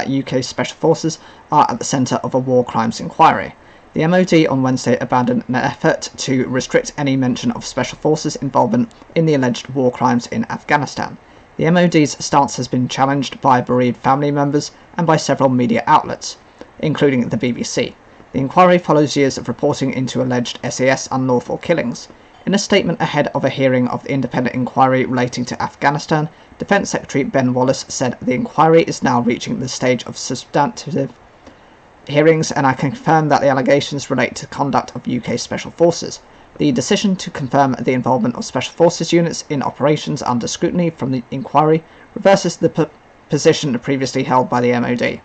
that UK Special Forces are at the centre of a war crimes inquiry. The MOD on Wednesday abandoned an effort to restrict any mention of Special Forces involvement in the alleged war crimes in Afghanistan. The MOD's stance has been challenged by bereaved family members and by several media outlets, including the BBC. The inquiry follows years of reporting into alleged SAS unlawful killings. In a statement ahead of a hearing of the independent inquiry relating to Afghanistan, Defence Secretary Ben Wallace said the inquiry is now reaching the stage of substantive hearings, and I confirm that the allegations relate to conduct of UK Special Forces. The decision to confirm the involvement of Special Forces units in operations under scrutiny from the inquiry reverses the position previously held by the MOD.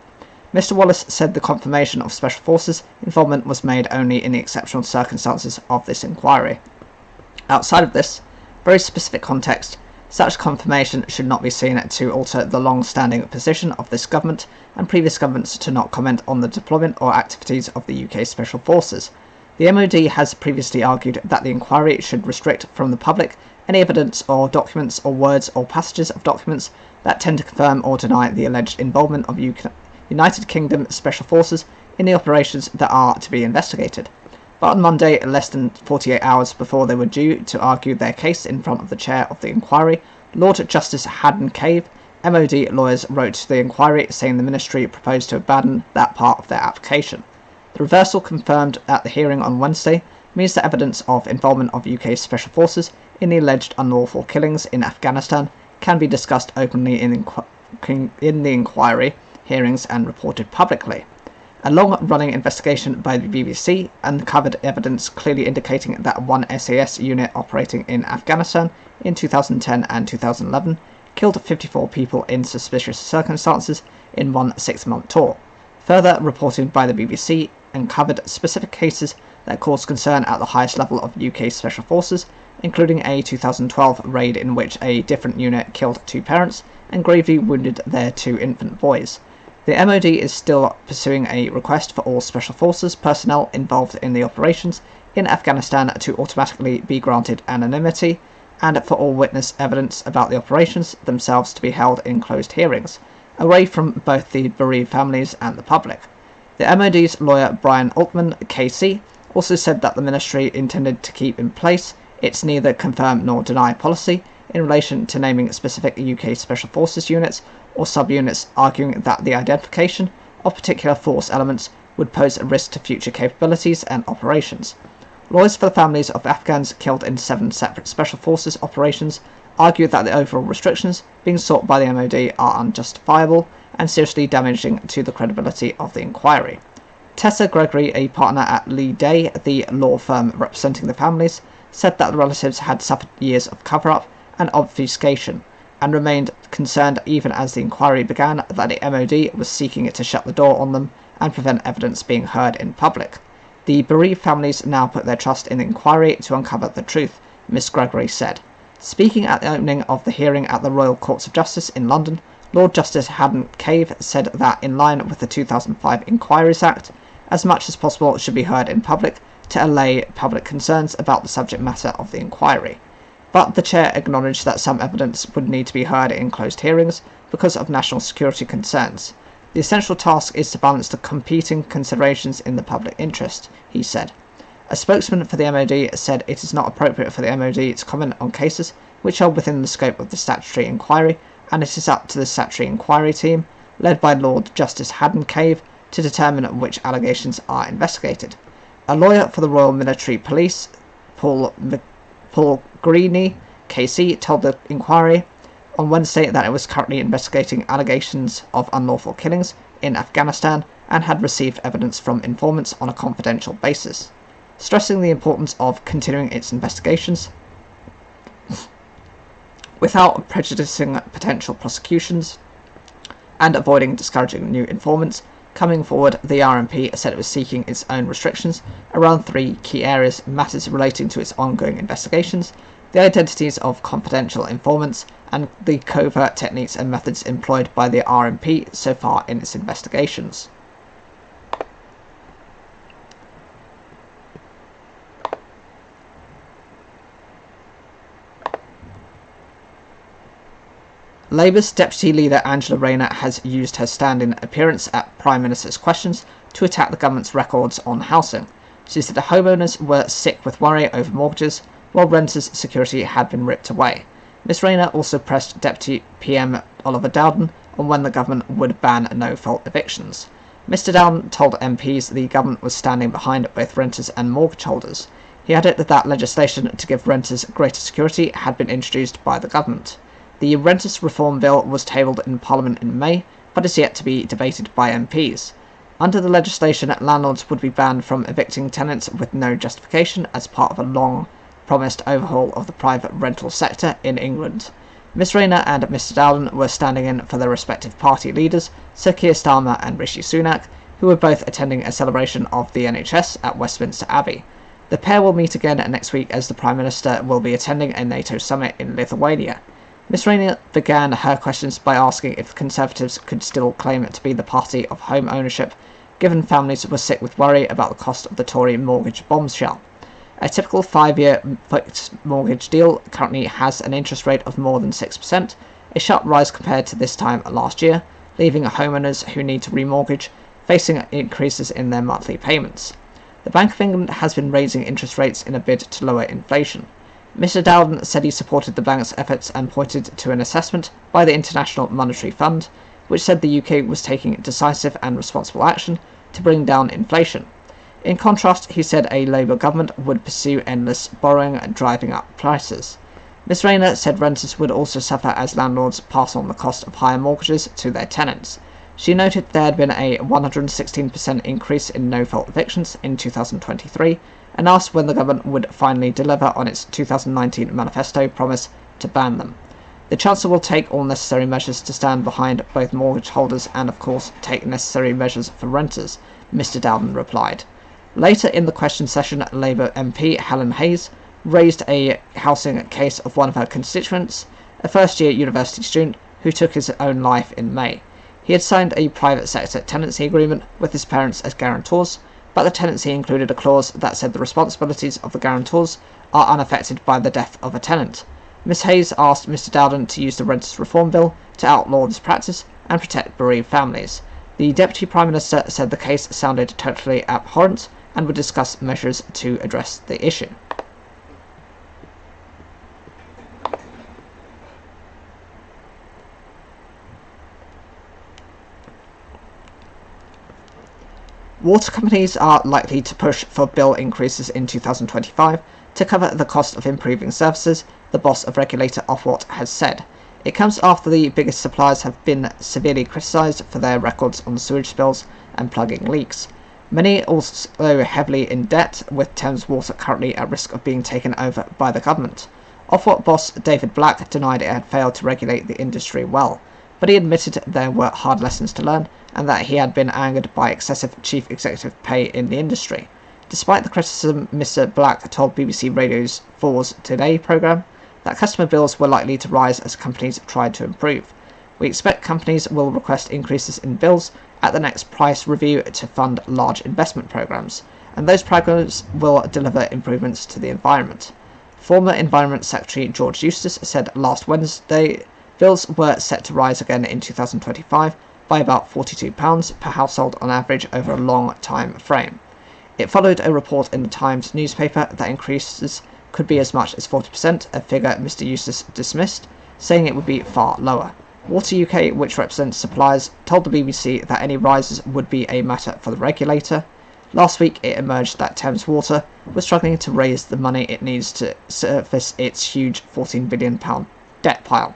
Mr. Wallace said the confirmation of Special Forces involvement was made only in the exceptional circumstances of this inquiry. Outside of this very specific context, such confirmation should not be seen to alter the long-standing position of this government and previous governments to not comment on the deployment or activities of the UK Special Forces. The MOD has previously argued that the inquiry should restrict from the public any evidence or documents or words or passages of documents that tend to confirm or deny the alleged involvement of United Kingdom Special Forces in the operations that are to be investigated. But on Monday, less than 48 hours before they were due to argue their case in front of the chair of the inquiry, Lord Justice Haddon Cave, MOD lawyers wrote to the inquiry saying the ministry proposed to abandon that part of their application. The reversal confirmed at the hearing on Wednesday means that evidence of involvement of UK Special Forces in the alleged unlawful killings in Afghanistan can be discussed openly in the inquiry hearings and reported publicly. A long-running investigation by the BBC uncovered evidence clearly indicating that one SAS unit operating in Afghanistan in 2010 and 2011 killed 54 people in suspicious circumstances in one 6-month tour. Further reporting by the BBC uncovered specific cases that caused concern at the highest level of UK Special Forces, including a 2012 raid in which a different unit killed 2 parents and gravely wounded their 2 infant boys. The MOD is still pursuing a request for all Special Forces personnel involved in the operations in Afghanistan to automatically be granted anonymity, and for all witness evidence about the operations themselves to be held in closed hearings, away from both the bereaved families and the public. The MOD's lawyer Brian Altman, KC, also said that the ministry intended to keep in place its neither confirm nor deny policy in relation to naming specific UK Special Forces units or subunits, arguing that the identification of particular force elements would pose a risk to future capabilities and operations. Lawyers for the families of Afghans killed in 7 separate Special Forces operations argued that the overall restrictions being sought by the MOD are unjustifiable and seriously damaging to the credibility of the inquiry. Tessa Gregory, a partner at Lee Day, the law firm representing the families, said that the relatives had suffered years of cover-up and obfuscation, and remained concerned even as the inquiry began that the MOD was seeking to shut the door on them and prevent evidence being heard in public. The bereaved families now put their trust in the inquiry to uncover the truth, Miss Gregory said. Speaking at the opening of the hearing at the Royal Courts of Justice in London, Lord Justice Haddon Cave said that in line with the 2005 Inquiries Act, as much as possible should be heard in public to allay public concerns about the subject matter of the inquiry. But the chair acknowledged that some evidence would need to be heard in closed hearings because of national security concerns. The essential task is to balance the competing considerations in the public interest, he said. A spokesman for the MOD said it is not appropriate for the MOD to comment on cases which are within the scope of the statutory inquiry, and it is up to the statutory inquiry team, led by Lord Justice Haddon Cave, to determine which allegations are investigated. A lawyer for the Royal Military Police, Paul Greeny, KC, told the inquiry on Wednesday that it was currently investigating allegations of unlawful killings in Afghanistan and had received evidence from informants on a confidential basis, stressing the importance of continuing its investigations without prejudicing potential prosecutions and avoiding discouraging new informants. Coming forward, the RMP said it was seeking its own restrictions around 3 key areas: matters relating to its ongoing investigations, the identities of confidential informants, and the covert techniques and methods employed by the RMP so far in its investigations. Labour's deputy leader Angela Rayner has used her stand-in appearance at Prime Minister's Questions to attack the government's records on housing. She said the homeowners were sick with worry over mortgages, while renters' security had been ripped away. Ms Rayner also pressed Deputy PM Oliver Dowden on when the government would ban no-fault evictions. Mr Dowden told MPs the government was standing behind both renters and mortgage holders. He added that legislation to give renters greater security had been introduced by the government. The Renters Reform Bill was tabled in Parliament in May, but is yet to be debated by MPs. Under the legislation, landlords would be banned from evicting tenants with no justification as part of a long-promised overhaul of the private rental sector in England. Ms Rayner and Mr Dowden were standing in for their respective party leaders, Sir Keir Starmer and Rishi Sunak, who were both attending a celebration of the NHS at Westminster Abbey. The pair will meet again next week as the Prime Minister will be attending a NATO summit in Lithuania. Ms Rayner began her questions by asking if the Conservatives could still claim to be the party of home ownership, given families were sick with worry about the cost of the Tory mortgage bombshell. A typical 5-year fixed mortgage deal currently has an interest rate of more than 6%, a sharp rise compared to this time last year, leaving homeowners who need to remortgage facing increases in their monthly payments. The Bank of England has been raising interest rates in a bid to lower inflation. Mr Dowden said he supported the bank's efforts and pointed to an assessment by the International Monetary Fund, which said the UK was taking decisive and responsible action to bring down inflation. In contrast, he said a Labour government would pursue endless borrowing and driving up prices. Ms Rayner said renters would also suffer as landlords pass on the cost of higher mortgages to their tenants. She noted there had been a 116% increase in no-fault evictions in 2023 and asked when the government would finally deliver on its 2019 manifesto promise to ban them. The Chancellor will take all necessary measures to stand behind both mortgage holders and, of course, take necessary measures for renters, Mr Dowden replied. Later in the question session, Labour MP Helen Hayes raised a housing case of one of her constituents, a first-year university student who took his own life in May. He had signed a private sector tenancy agreement with his parents as guarantors, but the tenancy included a clause that said the responsibilities of the guarantors are unaffected by the death of a tenant. Ms Hayes asked Mr Dowden to use the Renters Reform Bill to outlaw this practice and protect bereaved families. The Deputy Prime Minister said the case sounded totally abhorrent and would discuss measures to address the issue. Water companies are likely to push for bill increases in 2025 to cover the cost of improving services, the boss of regulator Ofwat has said. It comes after the biggest suppliers have been severely criticised for their records on sewage spills and plugging leaks. Many also heavily in debt, with Thames Water currently at risk of being taken over by the government. Ofwat boss David Black denied it had failed to regulate the industry well, but he admitted there were hard lessons to learn and that he had been angered by excessive chief executive pay in the industry. Despite the criticism, Mr Black told BBC Radio's 4's Today programme that customer bills were likely to rise as companies tried to improve. We expect companies will request increases in bills at the next price review to fund large investment programmes, and those programmes will deliver improvements to the environment. Former Environment Secretary George Eustice said last Wednesday bills were set to rise again in 2025 by about £42 per household on average over a long time frame. It followed a report in the Times newspaper that increases could be as much as 40%, a figure Mr Eustace dismissed, saying it would be far lower. Water UK, which represents suppliers, told the BBC that any rises would be a matter for the regulator. Last week it emerged that Thames Water was struggling to raise the money it needs to service its huge £14 billion debt pile.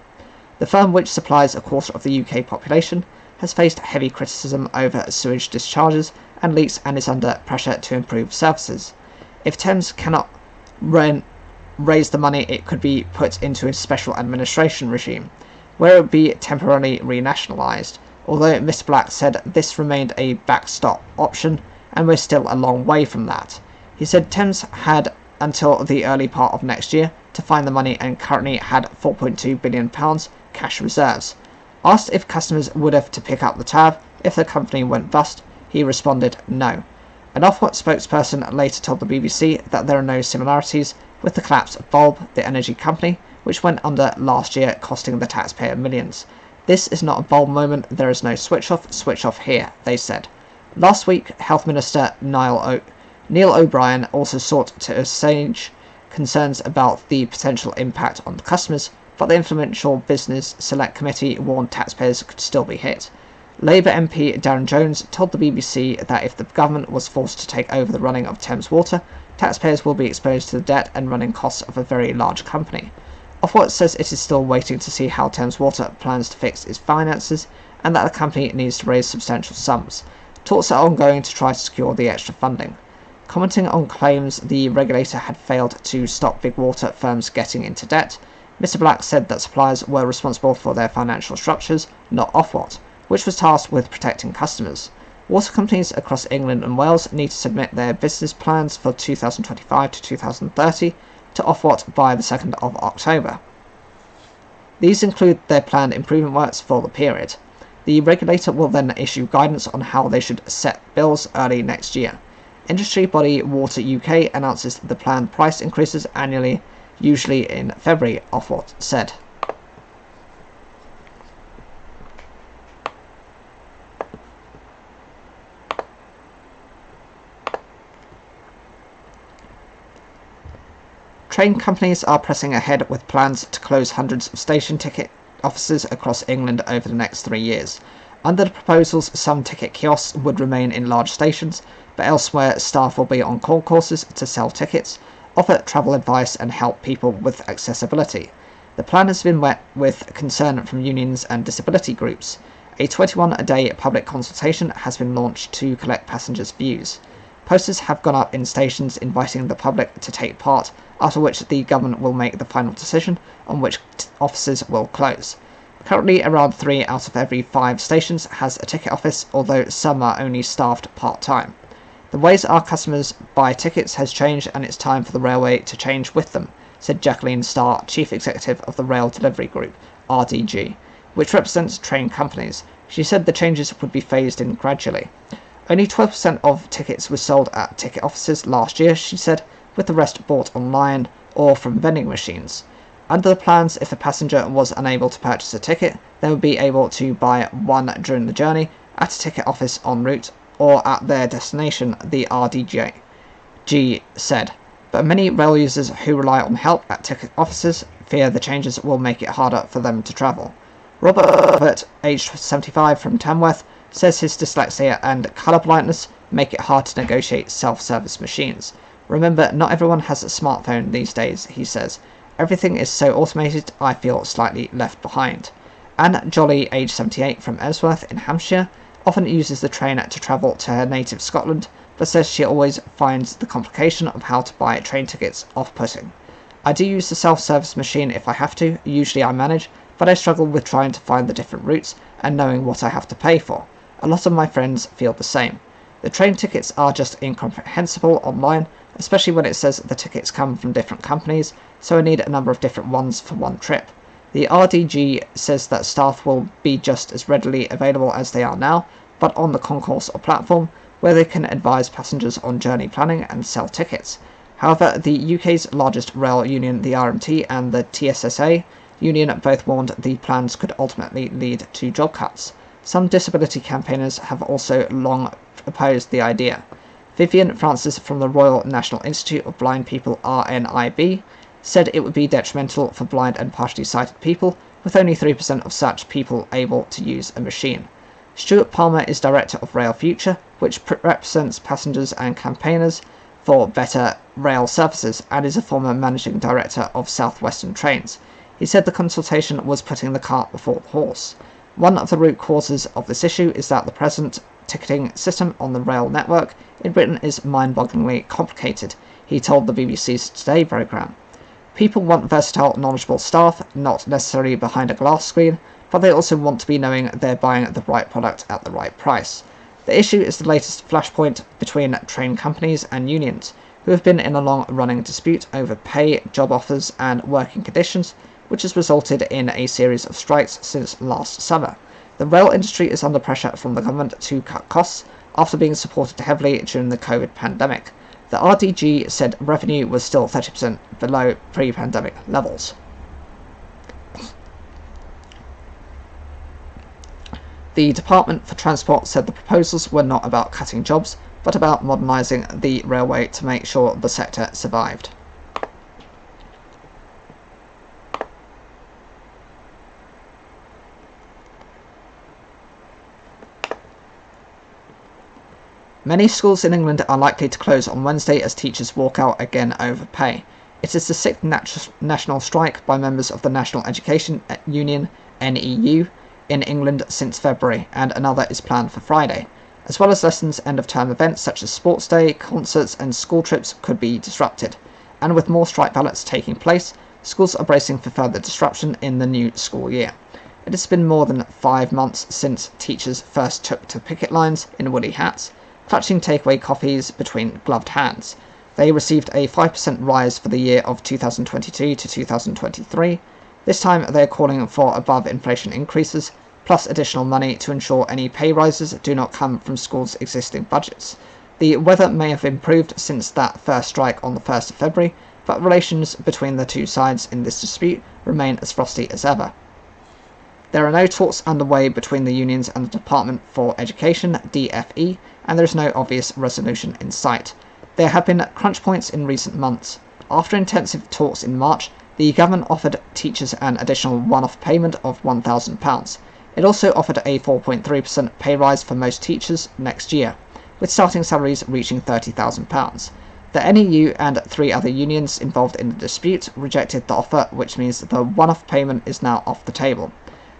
The firm, which supplies a quarter of the UK population, has faced heavy criticism over sewage discharges and leaks and is under pressure to improve services. If Thames cannot raise the money, it could be put into a special administration regime, where it would be temporarily renationalised, although Mr Black said this remained a backstop option and we're still a long way from that. He said Thames had until the early part of next year to find the money and currently had £4.2 billion cash reserves. Asked if customers would have to pick up the tab if the company went bust, he responded no. An Ofwat spokesperson later told the BBC that there are no similarities with the collapse of Bulb, the energy company, which went under last year, costing the taxpayer millions. This is not a bold moment, there is no switch off here, they said. Last week, Health Minister Neil O'Brien also sought to assuage concerns about the potential impact on customers, but the influential Business Select Committee warned taxpayers could still be hit. Labour MP Darren Jones told the BBC that if the government was forced to take over the running of Thames Water, taxpayers will be exposed to the debt and running costs of a very large company. Ofwat says it is still waiting to see how Thames Water plans to fix its finances and that the company needs to raise substantial sums. Talks are ongoing to try to secure the extra funding. Commenting on claims the regulator had failed to stop big water firms getting into debt, Mr Black said that suppliers were responsible for their financial structures, not Ofwat, which was tasked with protecting customers. Water companies across England and Wales need to submit their business plans for 2025 to 2030 to Ofwat by the 2nd of October. These include their planned improvement works for the period. The regulator will then issue guidance on how they should set bills early next year. Industry body Water UK announces the planned price increases annually, usually in February, Ofwat said. Train companies are pressing ahead with plans to close hundreds of station ticket offices across England over the next 3 years. Under the proposals, some ticket kiosks would remain in large stations, but elsewhere staff will be on concourses to sell tickets, offer travel advice and help people with accessibility. The plan has been met with concern from unions and disability groups. A 21-day public consultation has been launched to collect passengers' views. Posters have gone up in stations inviting the public to take part, after which the government will make the final decision on which offices will close. Currently, around 3 out of every 5 stations has a ticket office, although some are only staffed part-time. The ways our customers buy tickets has changed, and it's time for the railway to change with them, said Jacqueline Starr, Chief Executive of the Rail Delivery Group, RDG, which represents train companies. She said the changes would be phased in gradually. Only 12% of tickets were sold at ticket offices last year, she said, with the rest bought online or from vending machines. Under the plans, if a passenger was unable to purchase a ticket, they would be able to buy one during the journey at a ticket office en route or at their destination, the RDG said. But many rail users who rely on help at ticket offices fear the changes will make it harder for them to travel. Robert, aged 75 from Tamworth, says his dyslexia and colour blindness make it hard to negotiate self-service machines. Remember, not everyone has a smartphone these days, he says. Everything is so automated, I feel slightly left behind. Anne Jolly, aged 78 from Esworth in Hampshire, often uses the train to travel to her native Scotland, but says she always finds the complication of how to buy train tickets off-putting. I do use the self-service machine if I have to, usually I manage, but I struggle with trying to find the different routes and knowing what I have to pay for. A lot of my friends feel the same. The train tickets are just incomprehensible online, especially when it says the tickets come from different companies, so I need a number of different ones for one trip. The RDG says that staff will be just as readily available as they are now, but on the concourse or platform, where they can advise passengers on journey planning and sell tickets. However, the UK's largest rail union, the RMT, and the TSSA union both warned the plans could ultimately lead to job cuts. Some disability campaigners have also long opposed the idea. Vivian Francis from the Royal National Institute of Blind People RNIB said it would be detrimental for blind and partially sighted people, with only 3% of such people able to use a machine. Stuart Palmer is director of Rail Future, which represents passengers and campaigners for better rail services, and is a former managing director of South Western Trains. He said the consultation was putting the cart before the horse. One of the root causes of this issue is that the present ticketing system on the rail network in Britain is mind-bogglingly complicated, he told the BBC's Today programme. People want versatile, knowledgeable staff, not necessarily behind a glass screen, but they also want to be knowing they're buying the right product at the right price. The issue is the latest flashpoint between train companies and unions, who have been in a long-running dispute over pay, job offers and working conditions, which has resulted in a series of strikes since last summer. The rail industry is under pressure from the government to cut costs after being supported heavily during the COVID pandemic. The RDG said revenue was still 30% below pre-pandemic levels. The Department for Transport said the proposals were not about cutting jobs, but about modernising the railway to make sure the sector survived. Many schools in England are likely to close on Wednesday as teachers walk out again over pay. It is the sixth national strike by members of the National Education Union (NEU) in England since February, and another is planned for Friday. As well as lessons, end-of-term events such as sports day, concerts and school trips could be disrupted. And with more strike ballots taking place, schools are bracing for further disruption in the new school year. It has been more than 5 months since teachers first took to picket lines in woolly hats, clutching takeaway coffees between gloved hands. They received a 5% rise for the year of 2022 to 2023. This time they are calling for above-inflation increases, plus additional money to ensure any pay rises do not come from schools' existing budgets. The weather may have improved since that first strike on the 1st of February, but relations between the two sides in this dispute remain as frosty as ever. There are no talks underway between the unions and the Department for Education (DfE), and there is no obvious resolution in sight. There have been crunch points in recent months. After intensive talks in March, the government offered teachers an additional one-off payment of £1,000. It also offered a 4.3% pay rise for most teachers next year, with starting salaries reaching £30,000. The NEU and 3 other unions involved in the dispute rejected the offer, which means the one-off payment is now off the table.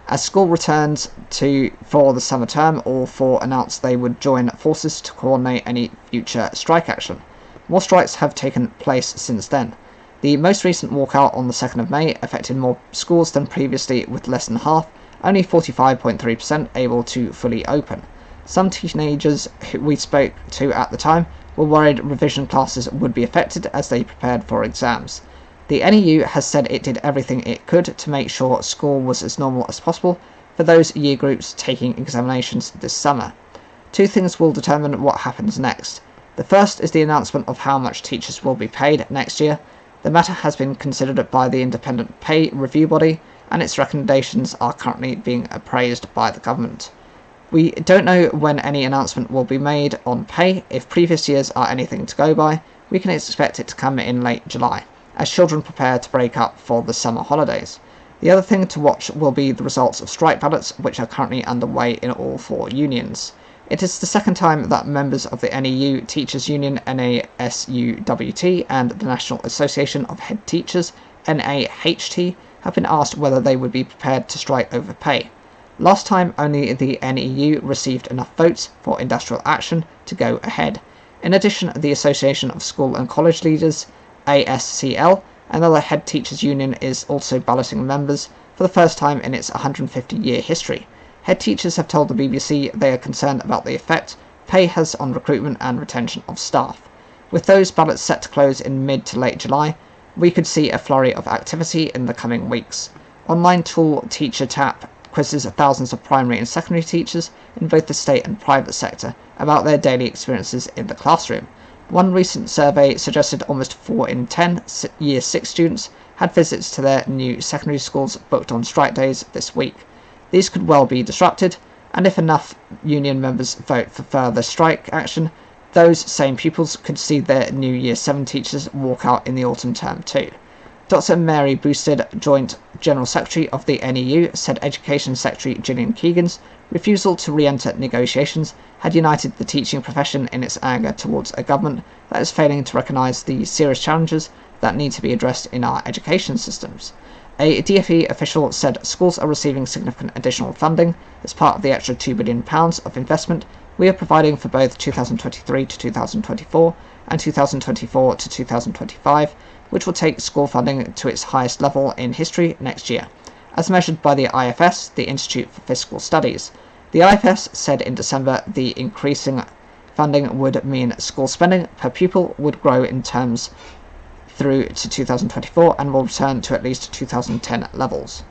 As school returns for the summer term, all 4 announced they would join forces to coordinate any future strike action. More strikes have taken place since then. The most recent walkout on the 2nd of May affected more schools than previously, with less than half, only 45.3%, able to fully open. Some teenagers who we spoke to at the time were worried revision classes would be affected as they prepared for exams. The NEU has said it did everything it could to make sure school was as normal as possible for those year groups taking examinations this summer. 2 things will determine what happens next. The first is the announcement of how much teachers will be paid next year. The matter has been considered by the independent pay review body, and its recommendations are currently being appraised by the government. We don't know when any announcement will be made on pay. If previous years are anything to go by, we can expect it to come in late July, as children prepare to break up for the summer holidays. The other thing to watch will be the results of strike ballots, which are currently underway in all 4 unions. It is the second time that members of the NEU Teachers Union (NASUWT) and the National Association of Head Teachers (NAHT) have been asked whether they would be prepared to strike over pay. Last time, only the NEU received enough votes for industrial action to go ahead. In addition, the Association of School and College Leaders (ASCL), another head teachers union, is also balloting members for the first time in its 150-year history. Head teachers have told the BBC they are concerned about the effect pay has on recruitment and retention of staff. With those ballots set to close in mid to late July, we could see a flurry of activity in the coming weeks. Online tool Teacher Tap quizzes thousands of primary and secondary teachers in both the state and private sector about their daily experiences in the classroom. One recent survey suggested almost 4 in 10 Year 6 students had visits to their new secondary schools booked on strike days this week. These could well be disrupted, and if enough union members vote for further strike action, those same pupils could see their new Year 7 teachers walk out in the autumn term too. Dr. Mary Boosted, Joint General Secretary of the NEU, said Education Secretary Gillian Keegan's refusal to re-enter negotiations had united the teaching profession in its anger towards a government that is failing to recognise the serious challenges that need to be addressed in our education systems. A DfE official said schools are receiving significant additional funding as part of the extra £2 billion of investment we are providing for both 2023 to 2024 and 2024 to 2025, which will take school funding to its highest level in history next year, as measured by the IFS, the Institute for Fiscal Studies. The IFS said in December the increasing funding would mean school spending per pupil would grow in terms through to 2024 and will return to at least 2010 levels.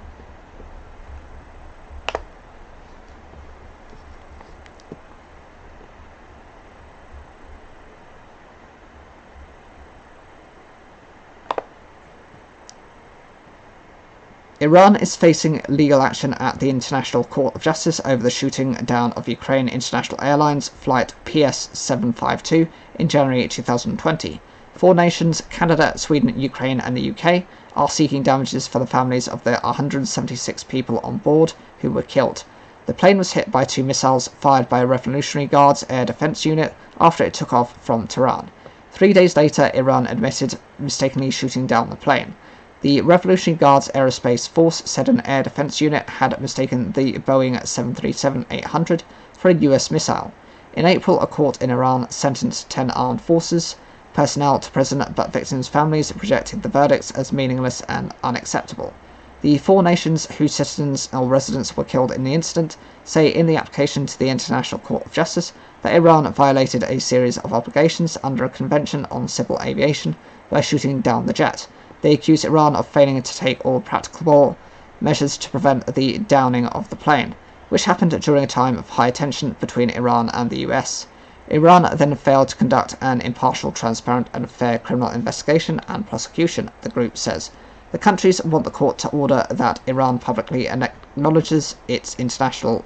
Iran is facing legal action at the International Court of Justice over the shooting down of Ukraine International Airlines flight PS752 in January 2020. Four nations, Canada, Sweden, Ukraine and the UK, are seeking damages for the families of the 176 people on board who were killed. The plane was hit by two missiles fired by a Revolutionary Guards Air Defense Unit after it took off from Tehran. 3 days later, Iran admitted mistakenly shooting down the plane. The Revolutionary Guards Aerospace Force said an air defense unit had mistaken the Boeing 737-800 for a US missile. In April, a court in Iran sentenced 10 armed forces personnel to prison, but victims' families rejected the verdicts as meaningless and unacceptable. The four nations whose citizens or residents were killed in the incident say in the application to the International Court of Justice that Iran violated a series of obligations under a Convention on Civil Aviation by shooting down the jet. They accuse Iran of failing to take all practicable measures to prevent the downing of the plane, which happened during a time of high tension between Iran and the US. Iran then failed to conduct an impartial, transparent and fair criminal investigation and prosecution, the group says. The countries want the court to order that Iran publicly acknowledges its international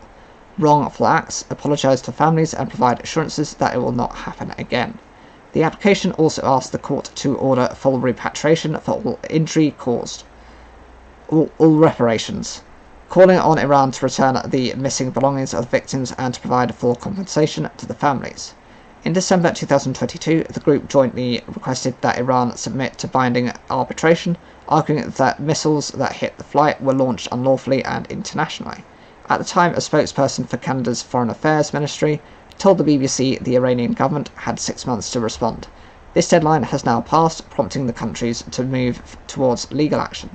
wrongful acts, apologise to families and provide assurances that it will not happen again. The application also asked the court to order full repatriation for all injury caused, all reparations, calling on Iran to return the missing belongings of the victims and to provide full compensation to the families. In December 2022, the group jointly requested that Iran submit to binding arbitration, arguing that missiles that hit the flight were launched unlawfully and internationally. At the time, a spokesperson for Canada's Foreign Affairs Ministry told the BBC the Iranian government had 6 months to respond. This deadline has now passed, prompting the countries to move towards legal action.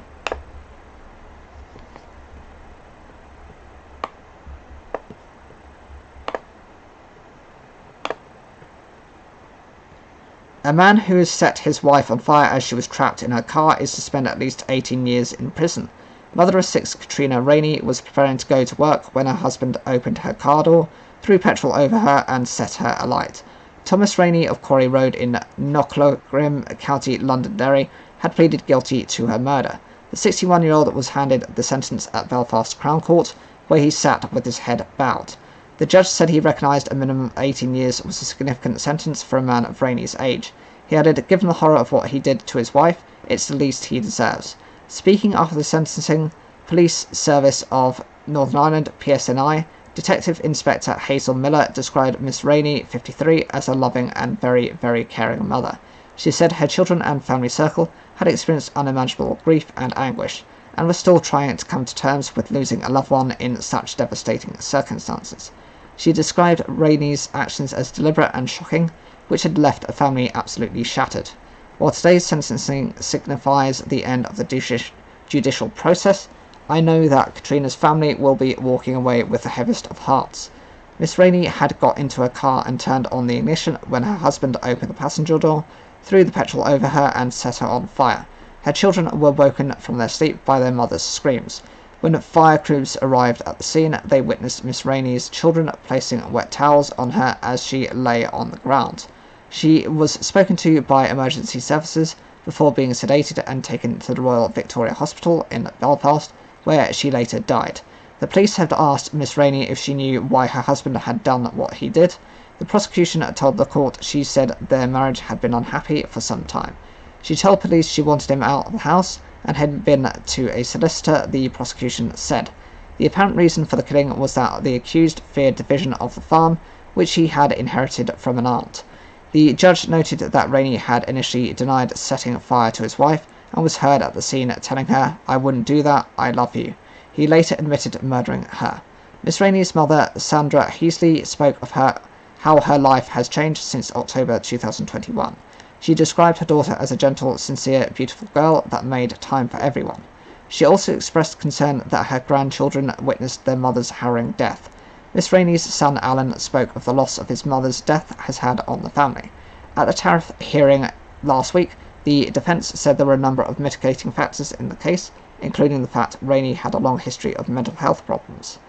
A man who has set his wife on fire as she was trapped in her car is to spend at least 18 years in prison. Mother of 6 Katrina Rainey was preparing to go to work when her husband opened her car door, threw petrol over her and set her alight. Thomas Rainey of Quarry Road in Knockloegrim, County Londonderry, had pleaded guilty to her murder. The 61-year-old was handed the sentence at Belfast Crown Court, where he sat with his head bowed. The judge said he recognised a minimum of 18 years was a significant sentence for a man of Rainey's age. He added, given the horror of what he did to his wife, it's the least he deserves. Speaking after the sentencing, Police Service of Northern Ireland, PSNI, Detective Inspector Hazel Miller described Miss Rainey, 53, as a loving and very, very caring mother. She said her children and family circle had experienced unimaginable grief and anguish, and were still trying to come to terms with losing a loved one in such devastating circumstances. She described Rainey's actions as deliberate and shocking, which had left a family absolutely shattered. While today's sentencing signifies the end of the judicial process, I know that Katrina's family will be walking away with the heaviest of hearts. Miss Rainey had got into her car and turned on the ignition when her husband opened the passenger door, threw the petrol over her and set her on fire. Her children were woken from their sleep by their mother's screams. When fire crews arrived at the scene, they witnessed Miss Rainey's children placing wet towels on her as she lay on the ground. She was spoken to by emergency services before being sedated and taken to the Royal Victoria Hospital in Belfast, where she later died. The police had asked Miss Rainey if she knew why her husband had done what he did. The prosecution told the court she said their marriage had been unhappy for some time. She told police she wanted him out of the house and had been to a solicitor, the prosecution said. The apparent reason for the killing was that the accused feared division of the farm, which he had inherited from an aunt. The judge noted that Rainey had initially denied setting fire to his wife and was heard at the scene telling her, "I wouldn't do that, I love you." He later admitted murdering her. Miss Rainey's mother, Sandra Heasley, spoke of how her life has changed since October 2021. She described her daughter as a gentle, sincere, beautiful girl that made time for everyone. She also expressed concern that her grandchildren witnessed their mother's harrowing death. Miss Rainey's son Alan spoke of the loss of his mother's death has had on the family. At the tariff hearing last week, the defence said there were a number of mitigating factors in the case, including the fact Rainey had a long history of mental health problems.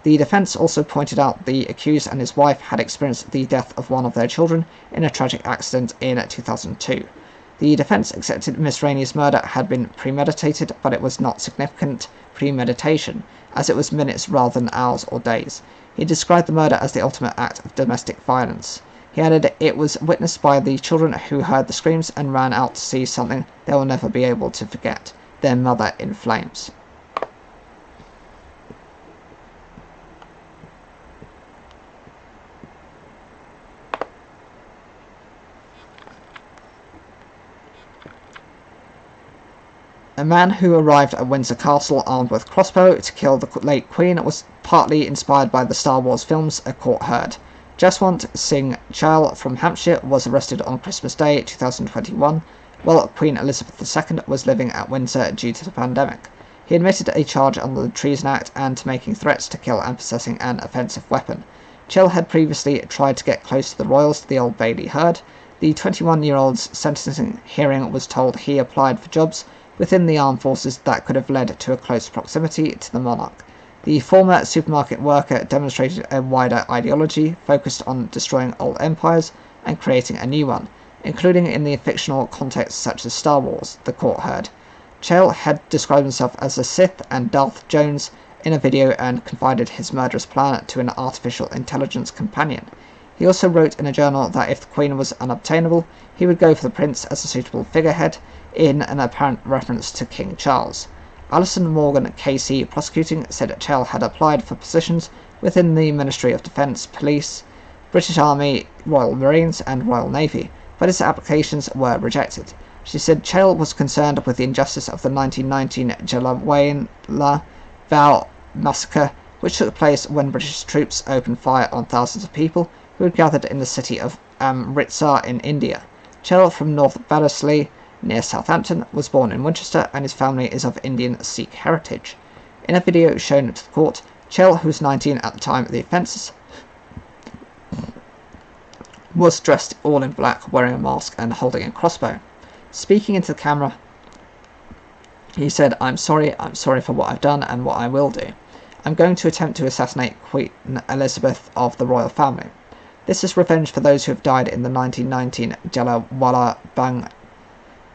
The defence also pointed out the accused and his wife had experienced the death of one of their children in a tragic accident in 2002. The defence accepted Miss Rainey's murder had been premeditated, but it was not significant premeditation, as it was minutes rather than hours or days. He described the murder as the ultimate act of domestic violence. He added it was witnessed by the children who heard the screams and ran out to see something they will never be able to forget, their mother in flames. A man who arrived at Windsor Castle armed with crossbow to kill the late Queen was partly inspired by the Star Wars films, a court heard. Jaswant Singh Chahal from Hampshire was arrested on Christmas Day 2021, while Queen Elizabeth II was living at Windsor due to the pandemic. He admitted a charge under the Treason Act and to making threats to kill and possessing an offensive weapon. Chahal had previously tried to get close to the royals the Old Bailey heard. The 21-year-old's sentencing hearing was told he applied for jobs within the armed forces that could have led to a close proximity to the monarch. The former supermarket worker demonstrated a wider ideology focused on destroying old empires and creating a new one, including in the fictional contexts such as Star Wars, the court heard. Chahal had described himself as a Sith and Darth Jones in a video and confided his murderous plan to an artificial intelligence companion. He also wrote in a journal that if the Queen was unobtainable, he would go for the Prince as a suitable figurehead, in an apparent reference to King Charles. Alison Morgan KC prosecuting said Chahal had applied for positions within the Ministry of Defence, Police, British Army, Royal Marines and Royal Navy, but his applications were rejected. She said Chahal was concerned with the injustice of the 1919 Jallianwala Bagh massacre, which took place when British troops opened fire on thousands of people who had gathered in the city of Amritsar in India. Chahal from North Baddesley, near Southampton, was born in Winchester and his family is of Indian Sikh heritage. In a video shown to the court, Chahal, who was 19 at the time of the offences, was dressed all in black, wearing a mask and holding a crossbow. Speaking into the camera, he said, I'm sorry for what I've done and what I will do. I'm going to attempt to assassinate Queen Elizabeth of the royal family. This is revenge for those who have died in the 1919 Jallianwala Bagh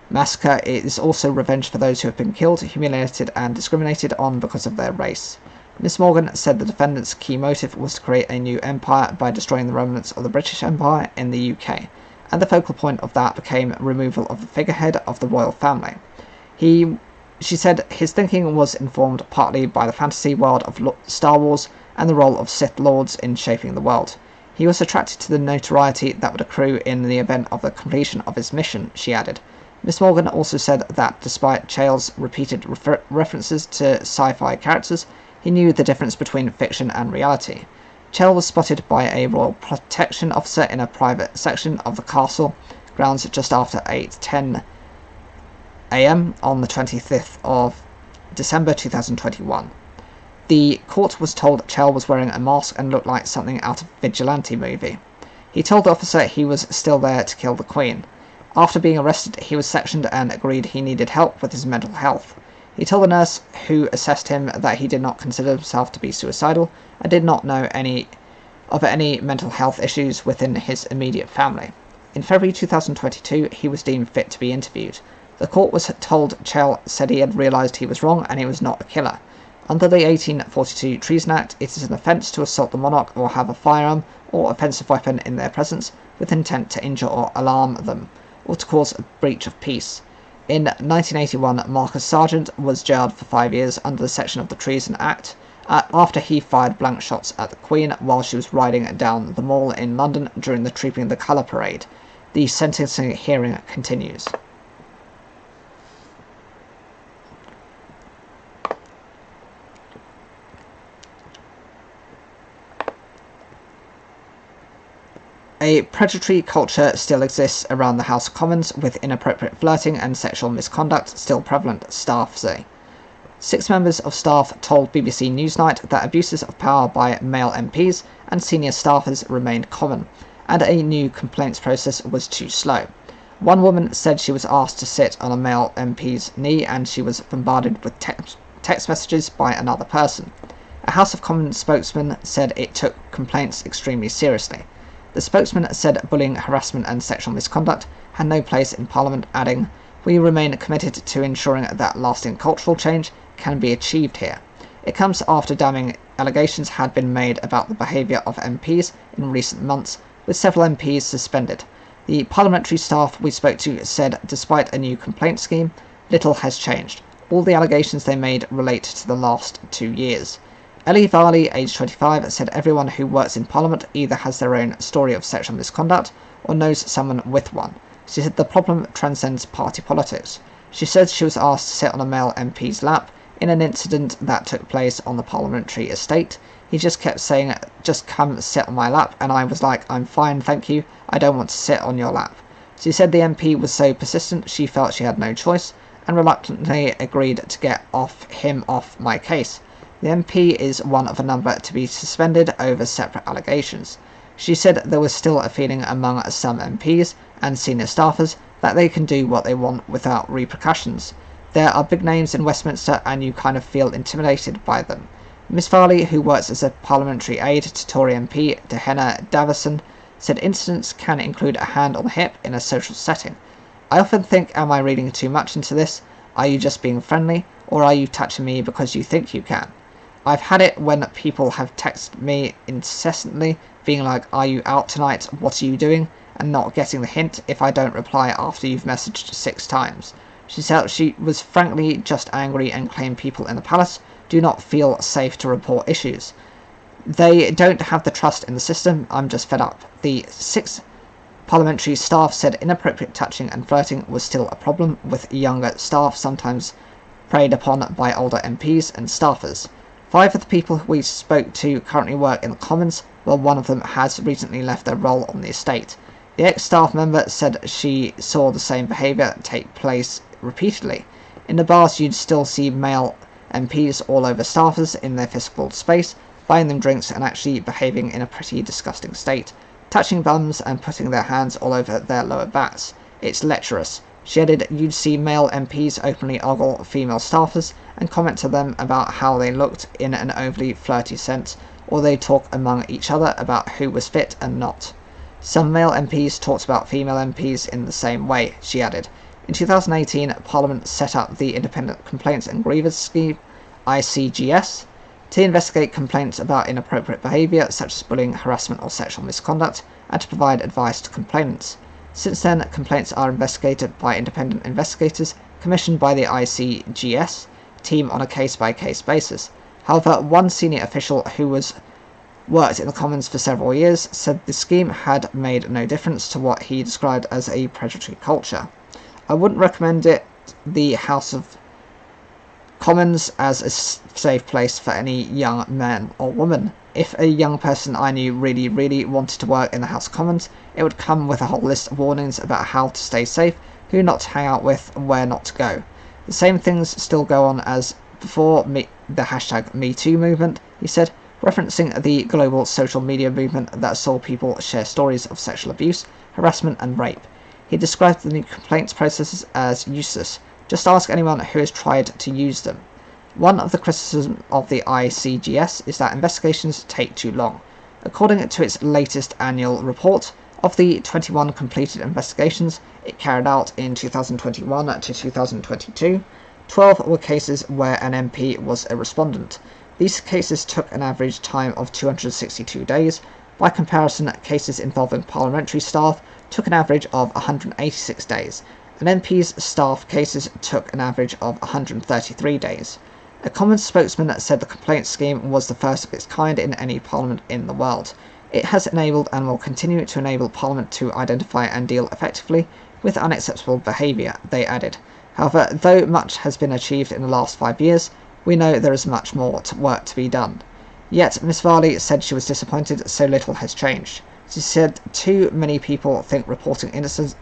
massacre. It is also revenge for those who have been killed, humiliated and discriminated on because of their race. Ms. Morgan said the defendant's key motive was to create a new empire by destroying the remnants of the British Empire in the UK, and the focal point of that became removal of the figurehead of the royal family. She said his thinking was informed partly by the fantasy world of Star Wars and the role of Sith Lords in shaping the world. He was attracted to the notoriety that would accrue in the event of the completion of his mission, she added. Ms. Morgan also said that despite Chahal's repeated references to sci-fi characters, he knew the difference between fiction and reality. Chahal was spotted by a royal protection officer in a private section of the castle grounds just after 8:10 a.m. on the 25th of December 2021. The court was told Chahal was wearing a mask and looked like something out of a vigilante movie. He told the officer he was still there to kill the Queen. After being arrested, he was sectioned and agreed he needed help with his mental health. He told the nurse who assessed him that he did not consider himself to be suicidal and did not know any mental health issues within his immediate family. In February 2022, he was deemed fit to be interviewed. The court was told Chahal said he had realised he was wrong and he was not a killer. Under the 1842 Treason Act, it is an offence to assault the monarch or have a firearm or offensive weapon in their presence with intent to injure or alarm them, or to cause a breach of peace. In 1981, Marcus Sargent was jailed for 5 years under the section of the Treason Act after he fired blank shots at the Queen while she was riding down the Mall in London during the Trooping the Colour parade. The sentencing hearing continues. A predatory culture still exists around the House of Commons, with inappropriate flirting and sexual misconduct still prevalent, staff say. 6 members of staff told BBC Newsnight that abuses of power by male MPs and senior staffers remained common, and a new complaints process was too slow. One woman said she was asked to sit on a male MP's knee and she was bombarded with text messages by another person. A House of Commons spokesman said it took complaints extremely seriously. The spokesman said bullying, harassment and sexual misconduct had no place in Parliament, adding, "We remain committed to ensuring that lasting cultural change can be achieved here." It comes after damning allegations had been made about the behaviour of MPs in recent months, with several MPs suspended. The parliamentary staff we spoke to said despite a new complaint scheme, little has changed. All the allegations they made relate to the last 2 years. Ellie Varley, aged 25, said everyone who works in Parliament either has their own story of sexual misconduct or knows someone with one. She said the problem transcends party politics. She said she was asked to sit on a male MP's lap in an incident that took place on the parliamentary estate. He just kept saying, "Just come sit on my lap," and I was like, "I'm fine, thank you, I don't want to sit on your lap." She said the MP was so persistent she felt she had no choice, and reluctantly agreed to get him off my case. The MP is one of a number to be suspended over separate allegations. She said there was still a feeling among some MPs and senior staffers that they can do what they want without repercussions. There are big names in Westminster and you kind of feel intimidated by them. Miss Varley, who works as a parliamentary aide to Tory MP Dehenna Davison, said incidents can include a hand on the hip in a social setting. "I often think, am I reading too much into this? Are you just being friendly, or are you touching me because you think you can? I've had it when people have texted me incessantly, being like, 'Are you out tonight? What are you doing?' and not getting the hint if I don't reply after you've messaged 6 times. She said she was frankly just angry and claimed people in the palace do not feel safe to report issues. They don't have the trust in the system. I'm just fed up." The 6 parliamentary staff said inappropriate touching and flirting was still a problem, with younger staff sometimes preyed upon by older MPs and staffers. 5 of the people we spoke to currently work in the Commons, while one of them has recently left their role on the estate. The ex-staff member said she saw the same behaviour take place repeatedly. In the bars you'd still see male MPs all over staffers in their physical space, buying them drinks and actually behaving in a pretty disgusting state, touching bums and putting their hands all over their lower backs. It's lecherous. She added you'd see male MPs openly ogle female staffers and comment to them about how they looked in an overly flirty sense, or they talk among each other about who was fit and not. Some male MPs talked about female MPs in the same way, she added. In 2018, Parliament set up the Independent Complaints and Grievance Scheme, ICGS, to investigate complaints about inappropriate behaviour such as bullying, harassment or sexual misconduct, and to provide advice to complainants. Since then, complaints are investigated by independent investigators commissioned by the ICGS team on a case-by-case basis. However, one senior official who worked in the Commons for several years said the scheme had made no difference to what he described as a predatory culture. "I wouldn't recommend it the House of Commons as a safe place for any young man or woman. If a young person I knew really wanted to work in the House of Commons, it would come with a whole list of warnings about how to stay safe, who not to hang out with, and where not to go. The same things still go on as before the hashtag #MeToo movement," he said, referencing the global social media movement that saw people share stories of sexual abuse, harassment and rape. He described the new complaints processes as useless. "Just ask anyone who has tried to use them." One of the criticisms of the ICGS is that investigations take too long. According to its latest annual report, of the 21 completed investigations it carried out in 2021 to 2022, 12 were cases where an MP was a respondent. These cases took an average time of 262 days. By comparison, cases involving parliamentary staff took an average of 186 days. An MP's staff cases took an average of 133 days. A Commons spokesman said the complaint scheme was the first of its kind in any parliament in the world. It has enabled and will continue to enable Parliament to identify and deal effectively with unacceptable behaviour, they added. However, though much has been achieved in the last 5 years, we know there is much more work to be done. Yet Miss Varley said she was disappointed so little has changed. She said too many people think reporting innocence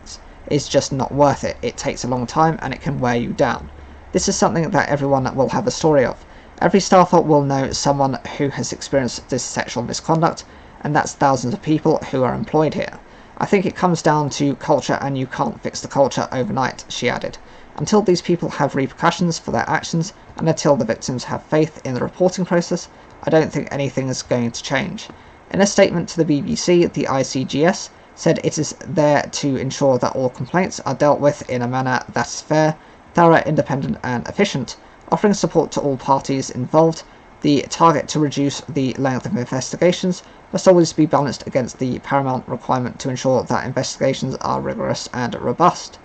is just not worth it. It takes a long time and it can wear you down. This is something that everyone will have a story of. Every staffer will know someone who has experienced this sexual misconduct, and that's thousands of people who are employed here. I think it comes down to culture, and you can't fix the culture overnight, she added. Until these people have repercussions for their actions, and until the victims have faith in the reporting process, I don't think anything is going to change. In a statement to the BBC, the ICGS said it is there to ensure that all complaints are dealt with in a manner that is fair, thorough, independent and efficient, offering support to all parties involved. The target to reduce the length of investigations must always be balanced against the paramount requirement to ensure that investigations are rigorous and robust.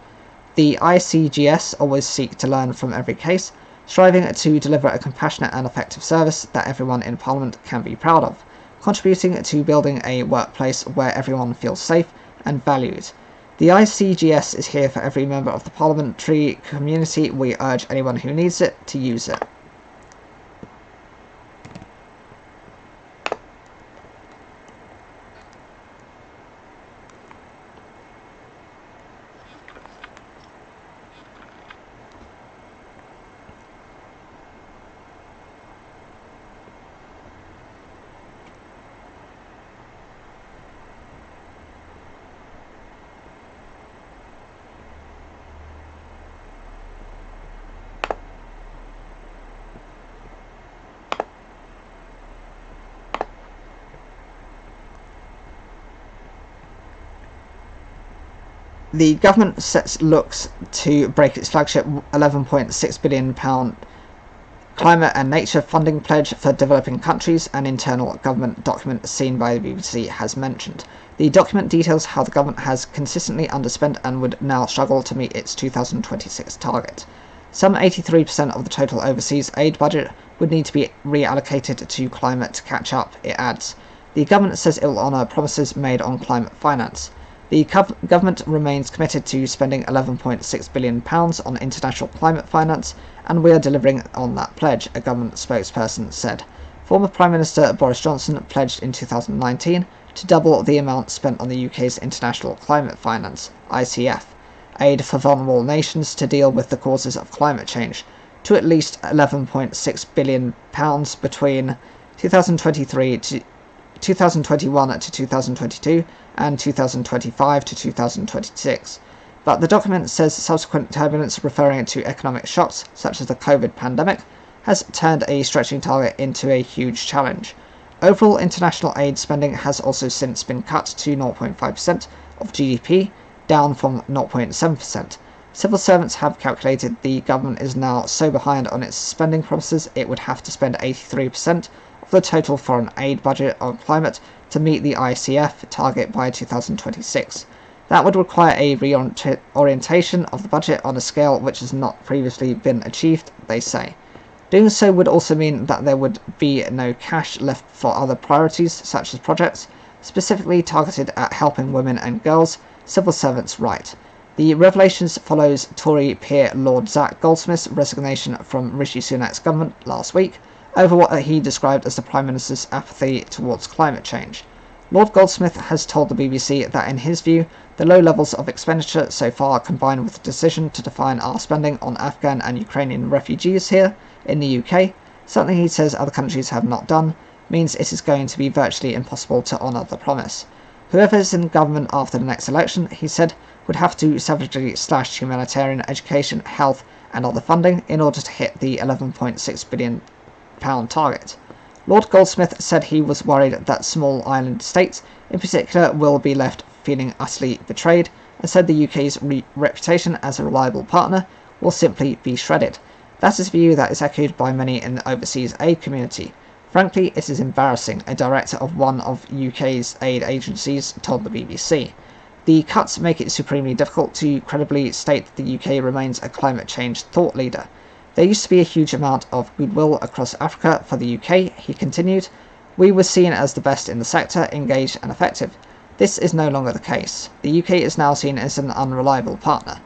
The ICGS always seek to learn from every case, striving to deliver a compassionate and effective service that everyone in Parliament can be proud of, contributing to building a workplace where everyone feels safe and valued. The ICGS is here for every member of the parliamentary community. We urge anyone who needs it to use it. The government looks to break its flagship £11.6 billion climate and nature funding pledge for developing countries, an internal government document seen by the BBC has mentioned. The document details how the government has consistently underspent and would now struggle to meet its 2026 target. Some 83% of the total overseas aid budget would need to be reallocated to climate to catch up, it adds. The government says it will honour promises made on climate finance. The government remains committed to spending £11.6 billion on international climate finance, and we are delivering on that pledge, a government spokesperson said. Former Prime Minister Boris Johnson pledged in 2019 to double the amount spent on the UK's International Climate Finance, ICF, aid for vulnerable nations to deal with the causes of climate change, to at least £11.6 billion between 2021 to 2022 and 2025 to 2026. But the document says subsequent turbulence referring to economic shocks, such as the COVID pandemic, has turned a stretching target into a huge challenge. Overall international aid spending has also since been cut to 0.5% of GDP, down from 0.7%. Civil servants have calculated the government is now so behind on its spending promises it would have to spend 83% of the total foreign aid budget on climate to meet the ICF target by 2026. That would require a reorientation of the budget on a scale which has not previously been achieved, they say. Doing so would also mean that there would be no cash left for other priorities, such as projects specifically targeted at helping women and girls, civil servants write. The revelations follows Tory peer Lord Zach Goldsmith's resignation from Rishi Sunak's government last week over what he described as the Prime Minister's apathy towards climate change. Lord Goldsmith has told the BBC that in his view, the low levels of expenditure so far, combined with the decision to define our spending on Afghan and Ukrainian refugees here in the UK, something he says other countries have not done, means it is going to be virtually impossible to honour the promise. Whoever is in government after the next election, he said, would have to savagely slash humanitarian, education, health and other funding in order to hit the £11.6 billion target. Lord Goldsmith said he was worried that small island states in particular will be left feeling utterly betrayed, and said the UK's reputation as a reliable partner will simply be shredded. That is a view that is echoed by many in the overseas aid community. Frankly, it is embarrassing, a director of one of UK's aid agencies told the BBC. The cuts make it supremely difficult to credibly state that the UK remains a climate change thought leader. There used to be a huge amount of goodwill across Africa for the UK, he continued. We were seen as the best in the sector, engaged and effective. This is no longer the case. The UK is now seen as an unreliable partner.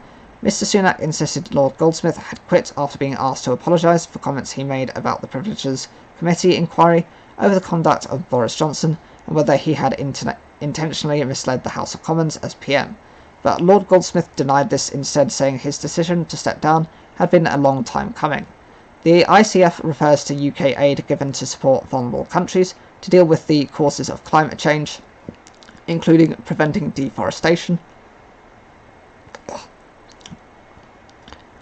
Mr Sunak insisted Lord Goldsmith had quit after being asked to apologise for comments he made about the Privileges Committee inquiry over the conduct of Boris Johnson and whether he had intentionally misled the House of Commons as PM. But Lord Goldsmith denied this, instead saying his decision to step down had been a long time coming. The ICF refers to UK aid given to support vulnerable countries to deal with the causes of climate change, including preventing deforestation